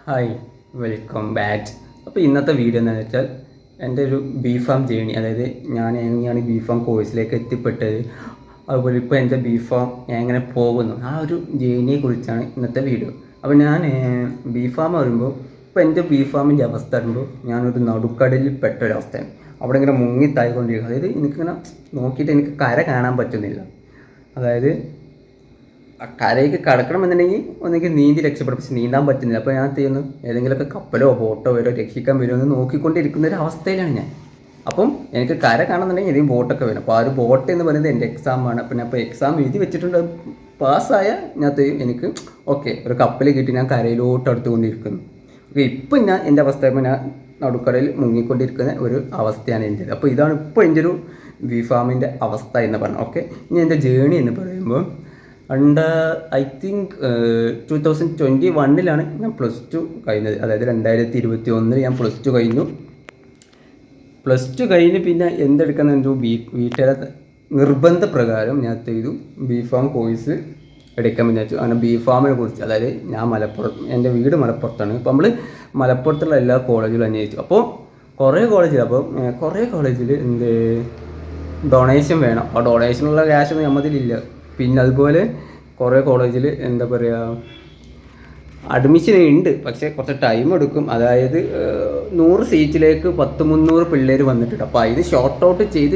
Hi, welcome back. അപ്പോൾ ഇന്നത്തെ video എന്താണെന്ന് വെച്ചാൽ എൻ്റെ ഒരു ബി.ഫാം ജേണി, അതായത് ഞാൻ എങ്ങനെയാണ് ബി.ഫാം കോഴ്സിലേക്ക് എത്തിപ്പെട്ടത്, അതുപോലെ ഇപ്പോൾ എൻ്റെ ബി.ഫാം എങ്ങനെ പോകുന്നു, ആ ഒരു ജേണിയെക്കുറിച്ചാണ് ഇന്നത്തെ വീഡിയോ. അപ്പോൾ ഞാൻ ബി.ഫാം പറയുമ്പോൾ ഇപ്പോൾ എൻ്റെ ബി.ഫാമിൻ്റെ അവസ്ഥ പറയുമ്പോൾ ഞാനൊരു നടുക്കടലിൽ പെട്ടൊരവസ്ഥയാണ്. അവിടെ ഇങ്ങനെ മുങ്ങിത്തായിക്കൊണ്ടിരിക്കുക. അതായത് എനിക്കിങ്ങനെ നോക്കിയിട്ട് എനിക്ക് കര കാണാൻ പറ്റുന്നില്ല. അതായത് കരയ്ക്ക് കടക്കണമെന്നുണ്ടെങ്കിൽ ഒന്നെങ്കിൽ നീന്തി രക്ഷപ്പെടും, പക്ഷെ നീന്താൻ പറ്റുന്നില്ല. അപ്പോൾ ഞാൻ ചെയ്യുന്നു ഏതെങ്കിലുമൊക്കെ കപ്പലോ ബോട്ടോ വരോ രക്ഷിക്കാൻ വരുമോ എന്ന് നോക്കിക്കൊണ്ടിരിക്കുന്ന ഒരു അവസ്ഥയിലാണ് ഞാൻ. അപ്പം എനിക്ക് കര കാണുന്നുണ്ടെങ്കിൽ ഏതെങ്കിലും ബോട്ടൊക്കെ വരും. അപ്പോൾ ആ ഒരു ബോട്ട് എന്ന് പറയുന്നത് എൻ്റെ എക്സാമാണ്. അപ്പം ഞാൻ ഇപ്പോൾ എക്സാം എഴുതി വെച്ചിട്ടുണ്ട്. പാസ്സായ ഞാൻ എനിക്ക് ഓക്കെ ഒരു കപ്പൽ കിട്ടി ഞാൻ കരയിലോട്ട് അടുത്തുകൊണ്ടിരിക്കുന്നു. ഓക്കെ, ഇപ്പം ഞാൻ എൻ്റെ അവസ്ഥ ഞാൻ നടുക്കടയിൽ മുങ്ങിക്കൊണ്ടിരിക്കുന്ന ഒരു അവസ്ഥയാണ് എൻ്റേത്. അപ്പോൾ ഇതാണ് ഇപ്പോൾ എൻ്റെ ഒരു ബി.ഫാമിൻ്റെ അവസ്ഥ എന്ന് പറഞ്ഞു. ഓക്കെ, ഇനി എൻ്റെ ജേണി എന്ന് പറയുമ്പോൾ ഐ തിങ്ക് 2021 ഞാൻ +2 കഴിഞ്ഞത്. അതായത് 2021 ഞാൻ +2 കഴിഞ്ഞു. +2 കഴിഞ്ഞ് പിന്നെ എന്തെടുക്കുന്ന എൻ്റെ വീട്ടുകാരെ നിർബന്ധപ്രകാരം ഞാൻ ചെയ്തു ബി.ഫാം കോഴ്സ് എടുക്കാൻ വിചാരിച്ചു. അങ്ങനെ ബി.ഫാമിനെ കുറിച്ച്, അതായത് ഞാൻ എൻ്റെ വീട് മലപ്പുറത്താണ്. അപ്പോൾ നമ്മൾ മലപ്പുറത്തുള്ള എല്ലാ കോളേജിലും അന്വേഷിച്ചു. അപ്പോൾ കുറേ കോളേജിൽ ഡൊണേഷൻ വേണം. അപ്പോൾ ഡൊണേഷനുള്ള ക്യാഷൊന്നും നമ്മതിലില്ല. പിന്നെ അതുപോലെ കുറേ കോളേജിൽ എന്താ പറയുക, അഡ്മിഷൻ ഉണ്ട്, പക്ഷേ കുറച്ച് ടൈം എടുക്കും. അതായത് 100 സീറ്റിലേക്ക് 300 പിള്ളേർ വന്നിട്ടുണ്ട്. അപ്പോൾ അതിന് ഷോർട്ട് ഔട്ട് ചെയ്ത്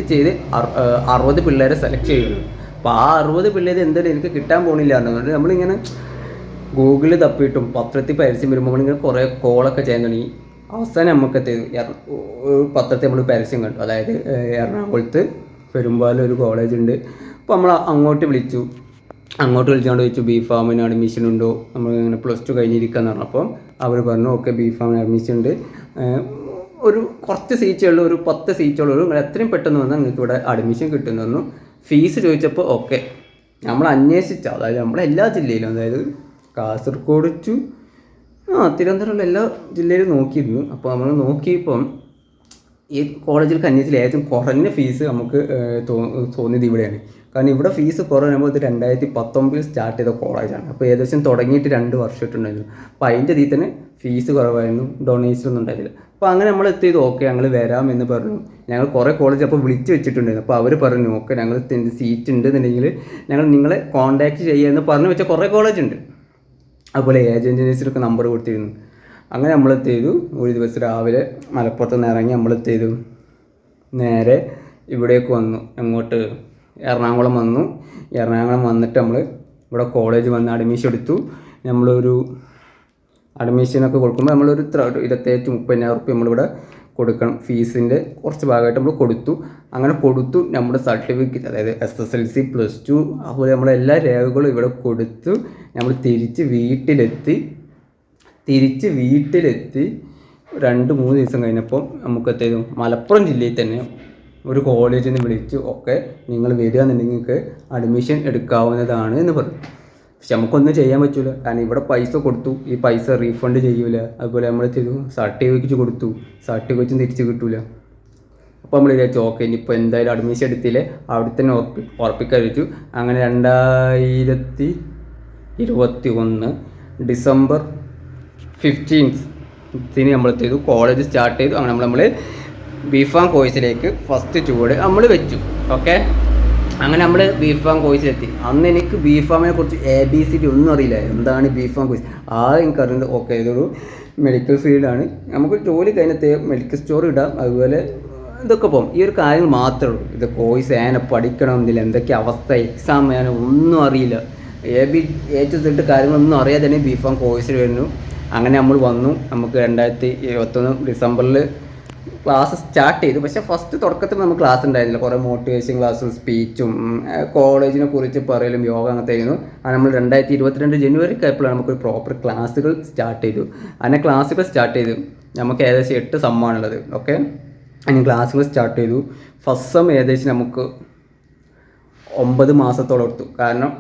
60 പിള്ളേരെ സെലക്ട് ചെയ്യുള്ളൂ. അപ്പോൾ ആ 60 പിള്ളേർ എന്തായാലും എനിക്ക് കിട്ടാൻ പോകണില്ല എന്നുകൊണ്ട് നമ്മളിങ്ങനെ ഗൂഗിളിൽ തപ്പിയിട്ടും പത്രത്തിൽ പരസ്യം വരുമ്പോൾ നമ്മളിങ്ങനെ കുറേ കോളൊക്കെ ചെയ്യാൻ തുടങ്ങി. അവസാനം നമുക്ക് പത്രത്തിൽ നമ്മൾ പരസ്യം കണ്ടു. അതായത് എറണാകുളത്ത് പെരുമ്പാലൊരു കോളേജുണ്ട്. അപ്പോൾ നമ്മൾ അങ്ങോട്ട് വിളിച്ചുകൊണ്ട് ചോദിച്ചു ബി.ഫാമിന് അഡ്മിഷൻ ഉണ്ടോ, നമ്മളിങ്ങനെ +2 കഴിഞ്ഞിരിക്കുകയെന്ന് പറഞ്ഞു. അപ്പം അവർ പറഞ്ഞു ഓക്കെ ബി.ഫാമിന് അഡ്മിഷൻ ഉണ്ട്, ഒരു കുറച്ച് സീറ്റേ ഉള്ളൂ, ഒരു 10 സീറ്റുള്ളൂ, നിങ്ങൾ എത്രയും പെട്ടെന്ന് വന്നാൽ നിങ്ങൾക്ക് ഇവിടെ അഡ്മിഷൻ കിട്ടുമെന്ന് പറഞ്ഞു. ഫീസ് ചോദിച്ചപ്പോൾ ഓക്കെ നമ്മൾ അന്വേഷിച്ച, അതായത് നമ്മളെല്ലാ ജില്ലയിലും, അതായത് കാസർഗോഡ് ടു തിരുവനന്തപുരമുള്ള എല്ലാ ജില്ലയിലും നോക്കിയിരുന്നു. അപ്പോൾ നമ്മൾ നോക്കിയപ്പം ഈ കോളേജിൽ അന്വേഷിച്ചിൽ ഏറ്റവും കുറഞ്ഞ ഫീസ് നമുക്ക് തോന്നിയത് ഇവിടെയാണ്. കാരണം ഇവിടെ ഫീസ് കുറയുമ്പോൾ ഇത് 2019 സ്റ്റാർട്ട് ചെയ്ത കോളേജാണ്. അപ്പോൾ ഏകദേശം തുടങ്ങിയിട്ട് 2 വർഷമായിട്ടുണ്ടായിരുന്നു. അപ്പോൾ അതിൻ്റെ ഇതിൽ തന്നെ ഫീസ് കുറവായിരുന്നു, ഡൊണേഷൻ ഒന്നും ഉണ്ടായിരുന്നില്ല. അപ്പോൾ അങ്ങനെ നമ്മൾ എത്തിയത് ഓക്കെ ഞങ്ങൾ വരാമെന്ന് പറഞ്ഞു. ഞങ്ങൾ കുറേ കോളേജ് അപ്പോൾ വിളിച്ച് വെച്ചിട്ടുണ്ടായിരുന്നു. അപ്പോൾ അവർ പറഞ്ഞു ഓക്കെ ഞങ്ങൾ സീറ്റ് ഉണ്ടെന്നുണ്ടെങ്കിൽ ഞങ്ങൾ നിങ്ങളെ കോൺടാക്റ്റ് ചെയ്യുമെന്ന് പറഞ്ഞു വെച്ച കുറേ കോളേജ് ഉണ്ട്. അതുപോലെ ഏജൻസീസിനൊക്കെ നമ്പർ കൊടുത്തിരുന്നു. അങ്ങനെ നമ്മൾ ചെയ്തു. ഒരു ദിവസം രാവിലെ മലപ്പുറത്ത് നിന്ന് ഇറങ്ങി നമ്മൾ ചെയ്തു നേരെ ഇവിടേക്ക് വന്നു. അങ്ങോട്ട് എറണാകുളം വന്നു. എറണാകുളം വന്നിട്ട് നമ്മൾ ഇവിടെ കോളേജ് വന്ന് അഡ്മിഷൻ എടുത്തു. നമ്മളൊരു അഡ്മിഷനൊക്കെ കൊടുക്കുമ്പോൾ നമ്മളൊരു 28,000-30,000 റുപ്യ നമ്മളിവിടെ കൊടുക്കണം. ഫീസിൻ്റെ കുറച്ച് ഭാഗമായിട്ട് നമ്മൾ കൊടുത്തു. അങ്ങനെ കൊടുത്തു. നമ്മുടെ സർട്ടിഫിക്കറ്റ്, അതായത് SSLC +2 അതുപോലെ നമ്മളെല്ലാ രേഖകളും ഇവിടെ കൊടുത്തു. നമ്മൾ തിരിച്ച് വീട്ടിലെത്തി 2-3 ദിവസം കഴിഞ്ഞപ്പോൾ നമുക്ക് മലപ്പുറം ജില്ലയിൽ തന്നെ ഒരു കോളേജിൽ നിന്ന് വിളിച്ചു ഓക്കെ നിങ്ങൾ വരികയെന്നുണ്ടെങ്കിൽ നിങ്ങൾക്ക് അഡ്മിഷൻ എടുക്കാവുന്നതാണ് എന്ന് പറഞ്ഞു. പക്ഷെ നമുക്കൊന്നും ചെയ്യാൻ പറ്റില്ല, കാരണം ഇവിടെ പൈസ കൊടുത്തു, ഈ പൈസ റീഫണ്ട് ചെയ്യൂല. അതുപോലെ നമ്മൾ സർട്ടിഫിക്കറ്റ് കൊടുത്തു, സർട്ടിഫിക്കറ്റും തിരിച്ച് കിട്ടൂല. അപ്പോൾ നമ്മൾ വിചാരിച്ചു ഓക്കെ ഇനിയിപ്പോൾ എന്തായാലും അഡ്മിഷൻ എടുത്തില്ലേ അവിടെ തന്നെ ഉറപ്പിക്കാൻ വെച്ചു. അങ്ങനെ 2021 ഡിസംബർ 15 നമ്മൾ കോളേജ് സ്റ്റാർട്ട് ചെയ്തു. അങ്ങനെ നമ്മൾ ബി.ഫാം കോഴ്സിലേക്ക് ഫസ്റ്റ് ചുവട് നമ്മൾ വെച്ചു. ഓക്കെ, അങ്ങനെ നമ്മൾ ബി.ഫാം കോഴ്സിലെത്തി. അന്ന് എനിക്ക് ബി.ഫാമിനെ കുറിച്ച് ABCD ഒന്നും അറിയില്ല. എന്താണ് ബി.ഫാം കോഴ്സ് എനിക്കറിയുന്നത് ഓക്കെ ഇതൊരു മെഡിക്കൽ ഫീൽഡാണ്, നമുക്ക് ജോലി കഴിഞ്ഞത്തെ മെഡിക്കൽ സ്റ്റോർ ഇടാം, അതുപോലെ ഇതൊക്കെ പോകും. ഈ ഒരു കാര്യങ്ങൾ മാത്രമേ ഉള്ളൂ. ഇത് കോഴ്സ് ഏനെ പഠിക്കണമെന്നില്ല, എന്തൊക്കെ അവസ്ഥ, എക്സാം ഏനെ ഒന്നും അറിയില്ല. A to Z കാര്യങ്ങളൊന്നും അറിയാതെ തന്നെ ബി.ഫാം കോഴ്സിൽ വരുന്നു. അങ്ങനെ നമ്മൾ വന്നു. നമുക്ക് 2021 ഡിസംബറിൽ ക്ലാസ് സ്റ്റാർട്ട് ചെയ്തു. പക്ഷേ ഫസ്റ്റ് തുടക്കത്തിൽ നമുക്ക് ക്ലാസ് ഉണ്ടായിരുന്നില്ല. കുറേ മോട്ടിവേഷൻ ക്ലാസ്സും സ്പീച്ചും കോളേജിനെ കുറിച്ച് പറയലും യോഗ അങ്ങനത്തെ ആയിരുന്നു. അത് നമ്മൾ 2022 ജനുവരി ആയപ്പോഴാണ് നമുക്കൊരു പ്രോപ്പർ ക്ലാസ്സുകൾ സ്റ്റാർട്ട് ചെയ്തു. അങ്ങനെ ക്ലാസ്സുകൾ സ്റ്റാർട്ട് ചെയ്തു. നമുക്ക് ഏകദേശം 8 സമ്മാണുള്ളത്. ഓക്കെ, അങ്ങനെ ക്ലാസ്സുകൾ സ്റ്റാർട്ട് ചെയ്തു. ഫസ്റ്റ് സം ഏകദേശം നമുക്ക് 9 മാസത്തോളം എടുത്തു. കാരണം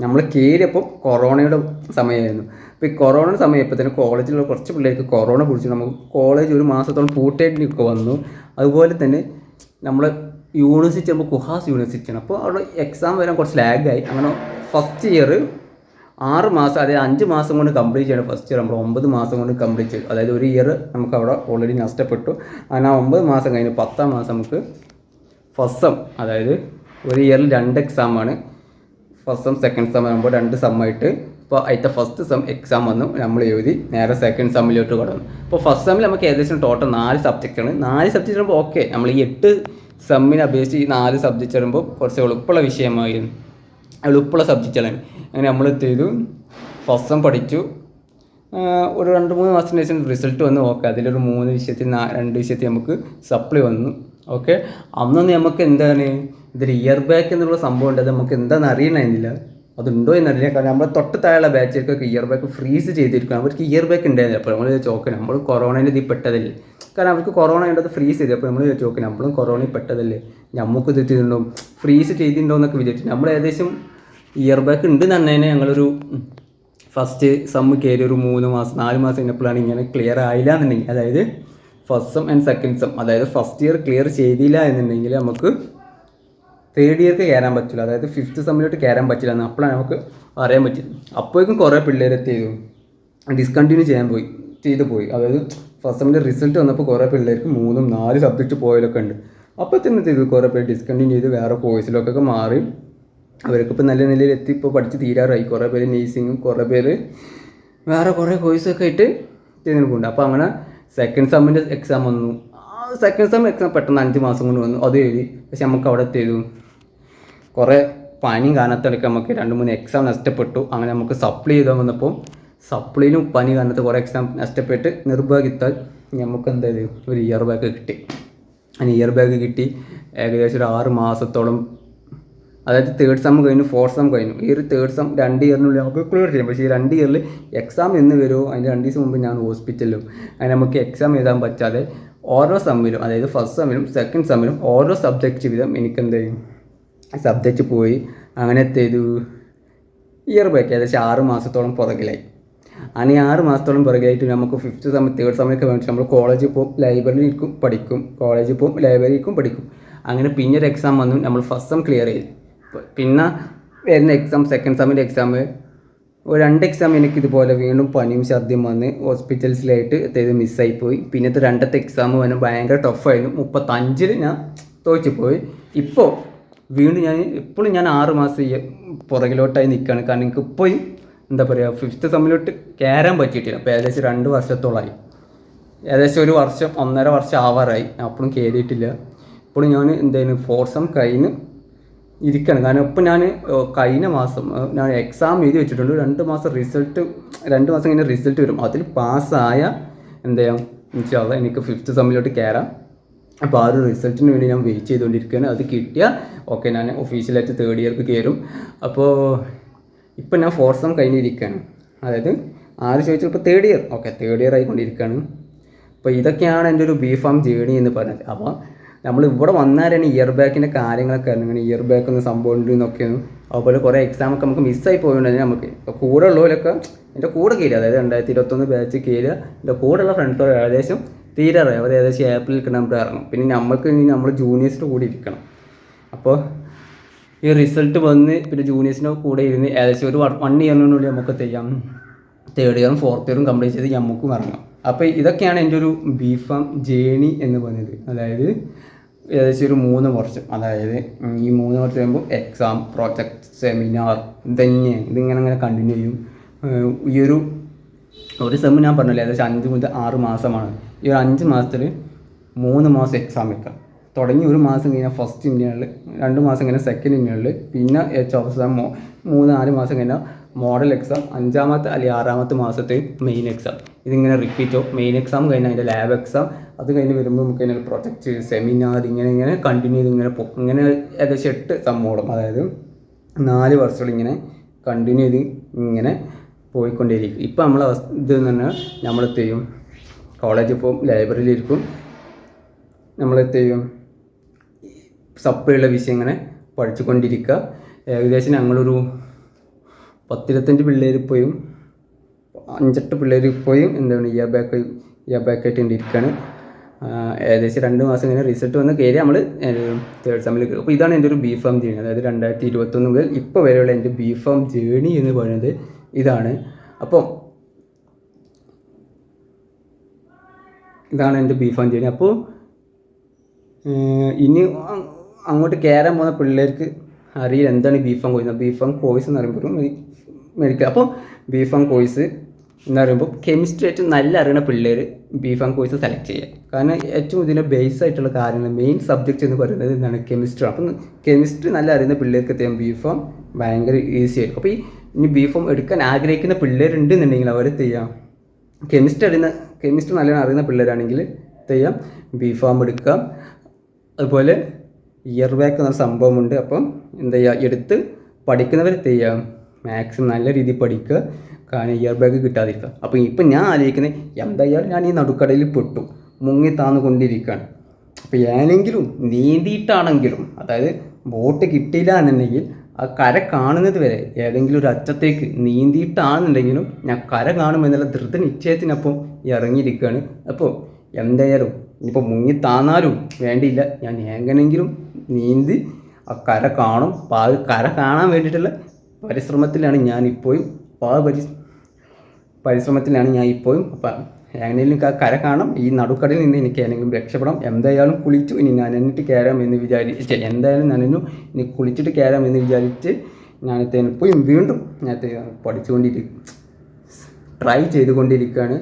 നമ്മൾ കയറിയപ്പോൾ കൊറോണയുടെ സമയമായിരുന്നു. അപ്പോൾ ഈ കൊറോണ സമയപ്പോൾ തന്നെ കോളേജിലുള്ള കുറച്ച് പിള്ളേർക്ക് കൊറോണ പിടിച്ചു. നമുക്ക് കോളേജ് 1 മാസത്തോളം പൂട്ടേണ്ടിയൊക്കെ വന്നു. അതുപോലെ തന്നെ നമ്മൾ യൂണിവേഴ്സിറ്റി ആകുമ്പോൾ കുഹാസ് യൂണിവേഴ്സിറ്റിയാണ്. അപ്പോൾ അവിടെ എക്സാം വരാൻ കുറച്ച് ലാഗായി. അങ്ങനെ ഫസ്റ്റ് ഇയർ 6 മാസം, അതായത് 5 മാസം കൊണ്ട് കംപ്ലീറ്റ് ചെയ്യണം. ഫസ്റ്റ് ഇയർ നമ്മൾ 9 മാസം കൊണ്ട് കംപ്ലീറ്റ് ചെയ്തു. അതായത് ഒരു ഇയർ നമുക്ക് അവിടെ ഓൾറെഡി നഷ്ടപ്പെട്ടു. അങ്ങനെ 9 മാസം കഴിഞ്ഞ് 10ാം മാസം നമുക്ക് ഫസ്റ്റ് സെം, അതായത് ഒരു ഇയറിൽ 2 എക്സാമാണ്. ഫസ്റ്റ് സെം സെക്കൻഡ് സെം ആകുമ്പോൾ 2 സെമ്മായിട്ട്. ഇപ്പോൾ അതിൻ്റെ ഫസ്റ്റ് സെം എക്സാം വന്നു, നമ്മൾ എഴുതി നേരെ സെക്കൻഡ് സെമ്മിലോട്ട് കടന്നു. ഇപ്പോൾ ഫസ്റ്റ് സെമ്മിൽ നമുക്ക് ഏകദേശം ടോട്ടൽ 4 സബ്ജക്റ്റാണ്. 4 സബ്ജക്റ്റ് ആകുമ്പോൾ ഓക്കെ, നമ്മൾ ഈ 8 സെമ്മിനെ അപേക്ഷിച്ച് ഈ 4 സബ്ജക്റ്റ് വരുമ്പോൾ കുറച്ച് എളുപ്പമുള്ള വിഷയമായിരുന്നു, എളുപ്പമുള്ള സബ്ജക്റ്റുകളാണ്. അങ്ങനെ നമ്മൾ ചെയ്തു, ഫസ്റ്റ് സെം പഠിച്ചു. ഒരു 2-3 മാസത്തിന് ശേഷം റിസൾട്ട് വന്നു. ഓക്കെ, അതിലൊരു 3 വിഷയത്തിൽ 2 വിഷയത്തിൽ നമുക്ക് സപ്ലി വന്നു. ഓക്കെ, അന്നൊന്നും നമുക്ക് എന്താണ് ഇതിൽ ഇയർ ബാക്ക് എന്നുള്ള സംഭവം ഉണ്ട്, അത് നമുക്ക് എന്താണെന്ന് അറിയണമെന്നില്ല, അതുണ്ടോ എന്നറിയില്ല. കാരണം നമ്മൾ തൊട്ട് താഴെയുള്ള ബാച്ചുകൾക്കൊക്കെ ഇയർ ബാക്ക് ഫ്രീസ് ചെയ്തിരിക്കണം. അവർക്ക് ഇയർ ബാക്ക് ഉണ്ടായിരുന്നില്ല. അപ്പോൾ നമ്മൾ ചോക്കണം നമ്മൾ കൊറോണയിൽ ഇതിൽ പെട്ടതല്ലേ, കാരണം അവർക്ക് കൊറോണ ഉണ്ടത് ഫ്രീസ് ചെയ്ത്. അപ്പോൾ നമ്മൾ ചോക്കണം നമ്മളും കൊറോണയിൽ പെട്ടതല്ലേ, നമുക്ക് ഇത് ചെയ്തിട്ടുണ്ടോ ഫ്രീസ് ചെയ്തിട്ടുണ്ടോ എന്നൊക്കെ വിചാരിച്ചു. നമ്മൾ ഏകദേശം ഇയർ ബാക്ക് ഉണ്ട് തന്നെ ഞങ്ങളൊരു ഫസ്റ്റ് സെം കയറി ഒരു 3 മാസം 4 മാസം കഴിഞ്ഞപ്പോഴാണ് ഇങ്ങനെ ക്ലിയർ ആയില്ല എന്നുണ്ടെങ്കിൽ, അതായത് first sem and second sem, അതായത് ഫസ്റ്റ് ഇയർ ക്ലിയർ ചെയ്തില്ല എന്നുണ്ടെങ്കിൽ നമുക്ക് തേർഡ് ഇയർക്ക് കയറാൻ പറ്റില്ല, അതായത് 5th സെമ്മിലോട്ട് കയറാൻ പറ്റില്ല എന്ന് അപ്പോഴാണ് നമുക്ക് അറിയാൻ പറ്റില്ല. അപ്പോഴേക്കും കുറേ പിള്ളേർ ചെയ്തു ഡിസ്കണ്ടിന്യൂ ചെയ്തു പോയി. അതായത് ഫസ്റ്റ് സെമ്മിൻ്റെ റിസൾട്ട് വന്നപ്പോൾ കുറേ പിള്ളേർക്ക് 3-4 സബ്ജക്റ്റ് പോയതൊക്കെ ഉണ്ട്. അപ്പോൾ തന്നെ ചെയ്തു കുറേ പേര് ഡിസ്കണ്ടിന്യൂ ചെയ്ത് വേറെ കോഴ്സിലൊക്കെ മാറി. അവർക്കിപ്പോൾ നല്ല നിലയിൽ എത്തി, ഇപ്പോൾ പഠിച്ച് തീരാറായി. കുറേ പേര് നേഴ്സിങ്ങും കുറേ പേര് വേറെ കുറേ കോഴ്സൊക്കെ ആയിട്ട് ചെയ്തിട്ടുണ്ട്. അപ്പോൾ അങ്ങനെ സെക്കൻഡ് സെമ്മിൻ്റെ എക്സാം വന്നു. സെക്കൻഡ് സെം എക്സാം പെട്ടെന്ന് 5 മാസം കൊണ്ട് വന്നു, അത് എഴുതി. പക്ഷെ നമുക്ക് അവിടെ ചെയ്തു കുറേ പനി കാരണത്തിടയ്ക്ക് നമുക്ക് 2-3 എക്സാം നഷ്ടപ്പെട്ടു. അങ്ങനെ നമുക്ക് സപ്ലി ചെയ്താൽ വന്നപ്പോൾ സപ്ലിയിലും പനി കാരണത്ത് കുറേ എക്സാം നഷ്ടപ്പെട്ട് നിർഭാഗ്യത്താൽ നമുക്ക് എന്തായത് ഒരു ഇയർ ബാക്ക് കിട്ടി. അങ്ങനെ ഇയർ ബാക്ക് കിട്ടി ഏകദേശം ഒരു 6 മാസത്തോളം. അതായത് തേർഡ് സെം കഴിഞ്ഞു, ഫോർത്ത് സെം കഴിഞ്ഞു. ഈ ഒരു തേർഡ് സെം 2 ഇയറിനുള്ളിൽ നമുക്ക് ക്ലിയർ ചെയ്യാം. പക്ഷേ ഈ 2 ഇയറിൽ എക്സാം എന്ന് വരുമോ അതിൻ്റെ 2 ദിവസം മുമ്പ് ഞാൻ ഹോസ്പിറ്റലിലും. അങ്ങനെ നമുക്ക് എക്സാം എഴുതാൻ പറ്റാതെ ഓരോ സെമ്മിലും, അതായത് ഫസ്റ്റ് സെമ്മിലും സെക്കൻഡ് സെമ്മിലും ഓരോ സബ്ജക്റ്റ് വീതം എനിക്കെന്ത് ചെയ്യും സബ്ജക്റ്റ് പോയി. അങ്ങനെ ചെയ്തു ഇയർ ബാക്ക് ഏകദേശം 6 മാസത്തോളം പുറകിലായി. അങ്ങനെ 6 മാസത്തോളം പുറകിലായിട്ട് നമുക്ക് 5th സെം തേർഡ് സെമ്മിലൊക്കെ വേണ്ടിയിട്ട് നമ്മൾ കോളേജിൽ പോകും, ലൈബ്രറിയിലേക്കും പഠിക്കും, കോളേജിൽ പോകും, ലൈബ്രറിയിലേക്കും പഠിക്കും. അങ്ങനെ പിന്നെ ഒരു എക്സാം വന്നു, നമ്മൾ ഫസ്റ്റ് സെം ക്ലിയർ ചെയ്തു. പിന്നെ വരുന്ന എക്സാം സെക്കൻഡ് സെമ്മിൻ്റെ എക്സാം ഒരു 2 എക്സാം എനിക്ക് ഇതുപോലെ വീണ്ടും പനിയും ഛർദിയും വന്ന് ഹോസ്പിറ്റൽസിലായിട്ട് ചെയ്ത് മിസ്സായിപ്പോയി. പിന്നത്തെ 2ത്തെ എക്സാം വന്ന് ഭയങ്കര ടഫായിരുന്നു. 35-ൽ ഞാൻ തോറ്റുപോയി. ഇപ്പോൾ വീണ്ടും ഇപ്പോഴും ഞാൻ 6 മാസം പുറകിലോട്ടായി നിൽക്കുകയാണ്. കാരണം എനിക്ക് ഇപ്പോഴും എന്താ പറയുക 5th സെമ്മിലോട്ട് കയറാൻ പറ്റിയിട്ടില്ല. അപ്പോൾ ഏകദേശം 2 വർഷത്തോളമായി, ഏകദേശം 1 വർഷം 1.5 വർഷം ആവാറായി, അപ്പോഴും കയറിയിട്ടില്ല. ഇപ്പോഴും ഞാൻ എന്തായാലും 4th സെം കഴിഞ്ഞ് ഇരിക്കണം. കാരണം ഇപ്പം ഞാൻ കഴിഞ്ഞ മാസം ഞാൻ എക്സാം എഴുതി വെച്ചിട്ടുണ്ട്. 2 മാസം റിസൾട്ട് 2 മാസം കഴിഞ്ഞ് റിസൾട്ട് വരും. അതിൽ പാസ്സായ എന്താ ചെയ്യാം ഇൻഷാ അല്ലാഹ് എനിക്ക് 5th സെമ്മിലോട്ട് കയറാം. അപ്പോൾ ആ ഒരു റിസൾട്ടിന് വേണ്ടി ഞാൻ വെയിറ്റ് ചെയ്തുകൊണ്ടിരിക്കുകയാണ്. അത് കിട്ടിയാൽ ഓക്കെ ഞാൻ ഒഫീഷ്യലായിട്ട് തേർഡ് ഇയർക്ക് കയറും. അപ്പോൾ ഇപ്പം ഞാൻ 4th സെം കഴിഞ്ഞിരിക്കുകയാണ്. അതായത് ആര് ചോദിച്ചാൽ ഇപ്പോൾ third year, okay third year ആയിക്കൊണ്ടിരിക്കുകയാണ്. അപ്പോൾ ഇതൊക്കെയാണ് എൻ്റെ ഒരു ബി.ഫാം ജേണി എന്ന് പറഞ്ഞത്. അപ്പോൾ നമ്മൾ ഇവിടെ വന്നാലാണ് ഇയർ ബാക്കിൻ്റെ കാര്യങ്ങളൊക്കെ ഇങ്ങനെ ഇയർ ബാക്ക് ഒന്ന് സംഭവം ഉണ്ട് എന്നൊക്കെയാണ്. അതുപോലെ കുറേ എക്സാമൊക്കെ നമുക്ക് മിസ്സായി പോയിട്ടുണ്ടെങ്കിൽ നമുക്ക് കൂടെ ഉള്ളവരൊക്കെ എൻ്റെ കൂടെ കയറി, അതായത് 2021 ബാച്ച് കയറുക. എൻ്റെ കൂടെയുള്ള ഫ്രണ്ട്സോ ഏകദേശം തീരാറായി, അവർ ഏകദേശം ഏപ്രിലിൽ നമ്മൾ ഇറങ്ങും. പിന്നെ നമ്മൾക്ക് ഇനി നമ്മൾ ജൂനിയേഴ്സിൻ്റെ കൂടെ ഇരിക്കണം. അപ്പോൾ ഈ റിസൾട്ട് വന്ന് പിന്നെ ജൂനിയേഴ്സിൻ്റെ കൂടെ ഇരുന്ന് ഏകദേശം ഒരു 1 ഇയറിനുള്ളിൽ നമുക്ക് ചെയ്യാം തേർഡ് ഇയറും 4th ഇയറും കംപ്ലീറ്റ് ചെയ്ത് നമുക്കും ഇറങ്ങാം. അപ്പോൾ ഇതൊക്കെയാണ് എൻ്റെ ഒരു ബി.ഫാം ജേണി എന്ന് പറയുന്നത്. അതായത് ഏകദേശം ഒരു 3 വർഷം, അതായത് ഈ 3 വർഷം കഴിയുമ്പോൾ എക്സാം, പ്രോജക്റ്റ്, സെമിനാർ ഇതിങ്ങനെ കണ്ടിന്യൂ ചെയ്യും. ഈ ഒരു സെം ഞാൻ പറഞ്ഞില്ല ഏകദേശം 5 മുതൽ 6 മാസമാണ്. ഈ ഒരു 5 മാസത്തിൽ 3 മാസം എക്സാം വെക്കാം. തുടങ്ങി 1 മാസം കഴിഞ്ഞാൽ ഫസ്റ്റ് ഇൻ്റേണൽ, 2 മാസം കഴിഞ്ഞാൽ സെക്കൻഡ് ഇൻ്റേണൽ, പിന്നെ എക്സാം 3-4 മാസം കഴിഞ്ഞാൽ മോഡൽ എക്സാം, 5ാമത്തെ അല്ലെങ്കിൽ 6ാമത്തെ മാസത്തെ മെയിൻ എക്സാം. ഇതിങ്ങനെ റിപ്പീറ്റ് ആവും. മെയിൻ എക്സാം കഴിഞ്ഞാൽ അതിൻ്റെ ലാബ് എക്സാം, അത് കഴിഞ്ഞ് വരുമ്പോൾ നമുക്ക് അതിൻ്റെ പ്രൊജക്റ്റ്, സെമിനാർ ഇങ്ങനെ കണ്ടിന്യൂ ചെയ്ത് ഇങ്ങനെ പോകും. ഇങ്ങനെ ഏകദേശം 8 സെമ്മോളം, അതായത് 4 വർഷങ്ങൾ ഇങ്ങനെ കണ്ടിന്യൂ ചെയ്ത് ഇങ്ങനെ പോയിക്കൊണ്ടേയിരിക്കും. ഇപ്പോൾ നമ്മളെ ഇത് തന്നെ നമ്മൾ ചെയ്യും കോളേജിൽ പോകും, ലൈബ്രറിയിലിരിക്കും, നമ്മൾ ചെയ്യും സപ്ലിയുള്ള വിഷയം ഇങ്ങനെ പഠിച്ചുകൊണ്ടിരിക്കുക. ഏകദേശം ഞങ്ങളൊരു 10-25 പിള്ളേർ പോയും 5-8 പിള്ളേർ പോയും എന്താണ് ഇയർ ബാക്കായിട്ട് ഇരിക്കുകയാണ്. ഏകദേശം 2 മാസം ഇങ്ങനെ റിസൾട്ട് വന്ന് കയറി നമ്മൾ തേർഡ് സെമ്മിൽ കയറും. അപ്പോൾ ഇതാണ് എൻ്റെ ഒരു ബി.ഫാം ജേണി. അതായത് 2021 മുതൽ ഇപ്പോൾ വരെയുള്ള എൻ്റെ ബി.ഫാം ജേണി എന്ന് പറയുന്നത് ഇതാണ്. അപ്പം ഇതാണ് എൻ്റെ ബി.ഫാം ജേണി. അപ്പോൾ ഇനി അങ്ങോട്ട് കയറാൻ പോകുന്ന പിള്ളേർക്ക് അറിയില്ല എന്താണ് ബി.ഫാം കോഴ്സ്. ബി.ഫാം കോഴ്സ് എന്ന് പറയുമ്പോൾ മെഡിക്കൽ. അപ്പോൾ ബി.ഫാം കോഴ്സ് എന്ന് പറയുമ്പോൾ കെമിസ്ട്രി ഏറ്റവും നല്ല അറിയുന്ന പിള്ളേർ ബി.ഫാം കോഴ്സ് സെലക്ട് ചെയ്യുക. കാരണം ഏറ്റവും ഇതിൻ്റെ ബേസ് ആയിട്ടുള്ള കാര്യങ്ങൾ മെയിൻ സബ്ജക്റ്റ് എന്ന് പറയുന്നത് എന്താണ് കെമിസ്ട്രി. അപ്പം കെമിസ്ട്രി നല്ല അറിയുന്ന പിള്ളേർക്ക് എത്തിയാൽ ബി.ഫാം ഭയങ്കര ഈസി ആയിരിക്കും. അപ്പോൾ ഇനി ബി.ഫാം എടുക്കാൻ ആഗ്രഹിക്കുന്ന പിള്ളേരുണ്ടെന്നുണ്ടെങ്കിൽ അവർ ചെയ്യാം കെമിസ്ട്രി നല്ലോണം അറിയുന്ന പിള്ളേരാണെങ്കിൽ ചെയ്യാം ബി.ഫാം എടുക്കാം. അതുപോലെ ഇയർ ബാക്ക് എന്ന സംഭവമുണ്ട്. അപ്പം എന്താ ചെയ്യുക, എടുത്ത് പഠിക്കുന്നവർ ചെയ്യാം മാക്സിമം നല്ല രീതിയിൽ പഠിക്കുക, കാരണം ഇയർ ബാക്ക് കിട്ടാതിരിക്കുക. അപ്പോൾ ഇപ്പം ഞാൻ ആലോചിക്കുന്നത് എന്തായാലും ഞാൻ ഈ നടുക്കടയിൽ പെട്ടു മുങ്ങി താന്നു കൊണ്ടിരിക്കുകയാണ്. അപ്പോൾ ഏതെങ്കിലും നീന്തിയിട്ടാണെങ്കിലും, അതായത് ബോട്ട് കിട്ടിയില്ല എന്നുണ്ടെങ്കിൽ ആ കര കാണുന്നത് വരെ ഏതെങ്കിലും ഒരു അറ്റത്തേക്ക് നീന്തിയിട്ടാണെന്നുണ്ടെങ്കിലും ഞാൻ കര കാണുമെന്നുള്ള ദൃഢനിശ്ചയത്തിനപ്പം ഇറങ്ങിയിരിക്കുകയാണ്. അപ്പോൾ എന്തായാലും ഇനിയിപ്പോൾ മുങ്ങി താന്നാലും വേണ്ടിയില്ല, ഞാൻ എങ്ങനെയെങ്കിലും നീന്തി ആ കര കാണും. അപ്പോൾ ആ കര കാണാൻ വേണ്ടിയിട്ടുള്ള പരിശ്രമത്തിലാണ് ഞാനിപ്പോഴും. അപ്പം എങ്ങനെയും ആ കര കാണാം. ഈ നടുക്കടയിൽ നിന്ന് എനിക്ക് ഏതെങ്കിലും രക്ഷപ്പെടാം. എന്തായാലും കുളിച്ചു ഇനി ഞാൻ എന്നിട്ട് കയറാമെന്ന് വിചാരിച്ച് ഇനി കുളിച്ചിട്ട് കയറാമെന്ന് വിചാരിച്ച് ഞാനത്തെ എപ്പോഴും വീണ്ടും ഞാനത്തെ ട്രൈ ചെയ്തുകൊണ്ടിരിക്കുകയാണ്.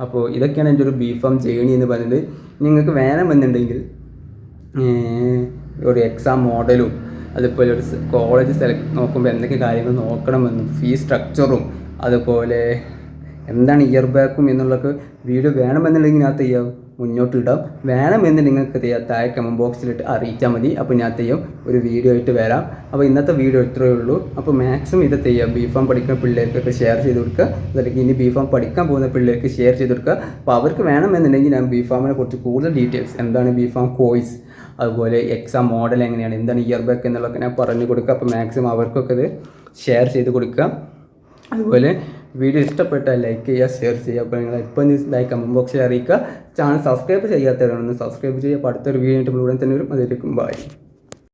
അപ്പോൾ ഇതൊക്കെയാണ് എൻ്റെ ഒരു ബി.ഫാം ജേണി എന്ന് പറയുന്നത്. നിങ്ങൾക്ക് വേണമെന്നുണ്ടെങ്കിൽ ഒരു എക്സാം മോഡലും അതുപോലെ ഒരു കോളേജ് നോക്കുമ്പോൾ എന്തൊക്കെ കാര്യങ്ങൾ നോക്കണമെന്നും ഫീസ് സ്ട്രക്ചറും അതുപോലെ എന്താണ് ഇയർ ബാക്കും എന്നുള്ളതൊക്കെ വീഡിയോ വേണമെന്നുണ്ടെങ്കിൽ ഞാൻ ചെയ്യാം മുന്നോട്ട് ഇടാം. വേണമെന്ന് നിങ്ങൾക്ക് താഴെ കമൻറ്റ് ബോക്സിലിട്ട് അറിയിച്ചാൽ മതി. അപ്പോൾ ഞാൻ ഒരു വീഡിയോ ആയിട്ട് വരാം. അപ്പോൾ ഇന്നത്തെ വീഡിയോ ഇത്രയേ ഉള്ളൂ. അപ്പോൾ മാക്സിമം ഇത് ബി.ഫാം പഠിക്കുന്ന പിള്ളേർക്കൊക്കെ ഷെയർ ചെയ്ത് കൊടുക്കുക. അല്ലെങ്കിൽ ഇനി ബി.ഫാം പഠിക്കാൻ പോകുന്ന പിള്ളേർക്ക് ഷെയർ ചെയ്ത് കൊടുക്കുക. അപ്പോൾ അവർക്ക് വേണമെന്നുണ്ടെങ്കിൽ ഞാൻ ബി.ഫാമിനെ കുറിച്ച് കൂടുതൽ ഡീറ്റെയിൽസ്, എന്താണ് ബി.ഫാം കോഴ്സ്, അതുപോലെ എക്സാം മോഡൽ എങ്ങനെയാണ്, എന്താണ് ഇയർ ബാക്ക് എന്നുള്ളതൊക്കെ ഞാൻ പറഞ്ഞു കൊടുക്കുക. അപ്പോൾ മാക്സിമം അവർക്കൊക്കെ ഇത് ഷെയർ ചെയ്ത് കൊടുക്കുക. അതുപോലെ വീഡിയോ ഇഷ്ടപ്പെട്ടാൽ ലൈക്ക് ചെയ്യുക, ഷെയർ ചെയ്യുക. അപ്പോൾ നിങ്ങൾ എപ്പോൾ കമൻറ്റ് ബോക്സിൽ അറിയിക്കുക. ചാനൽ സബ്സ്ക്രൈബ് ചെയ്യാത്തവരാണെന്ന് സബ്സ്ക്രൈബ് ചെയ്യുക. അപ്പോൾ അടുത്തൊരു വീഡിയോ ഉടൻ തന്നെ വരും. അതിലേക്കും ബൈ.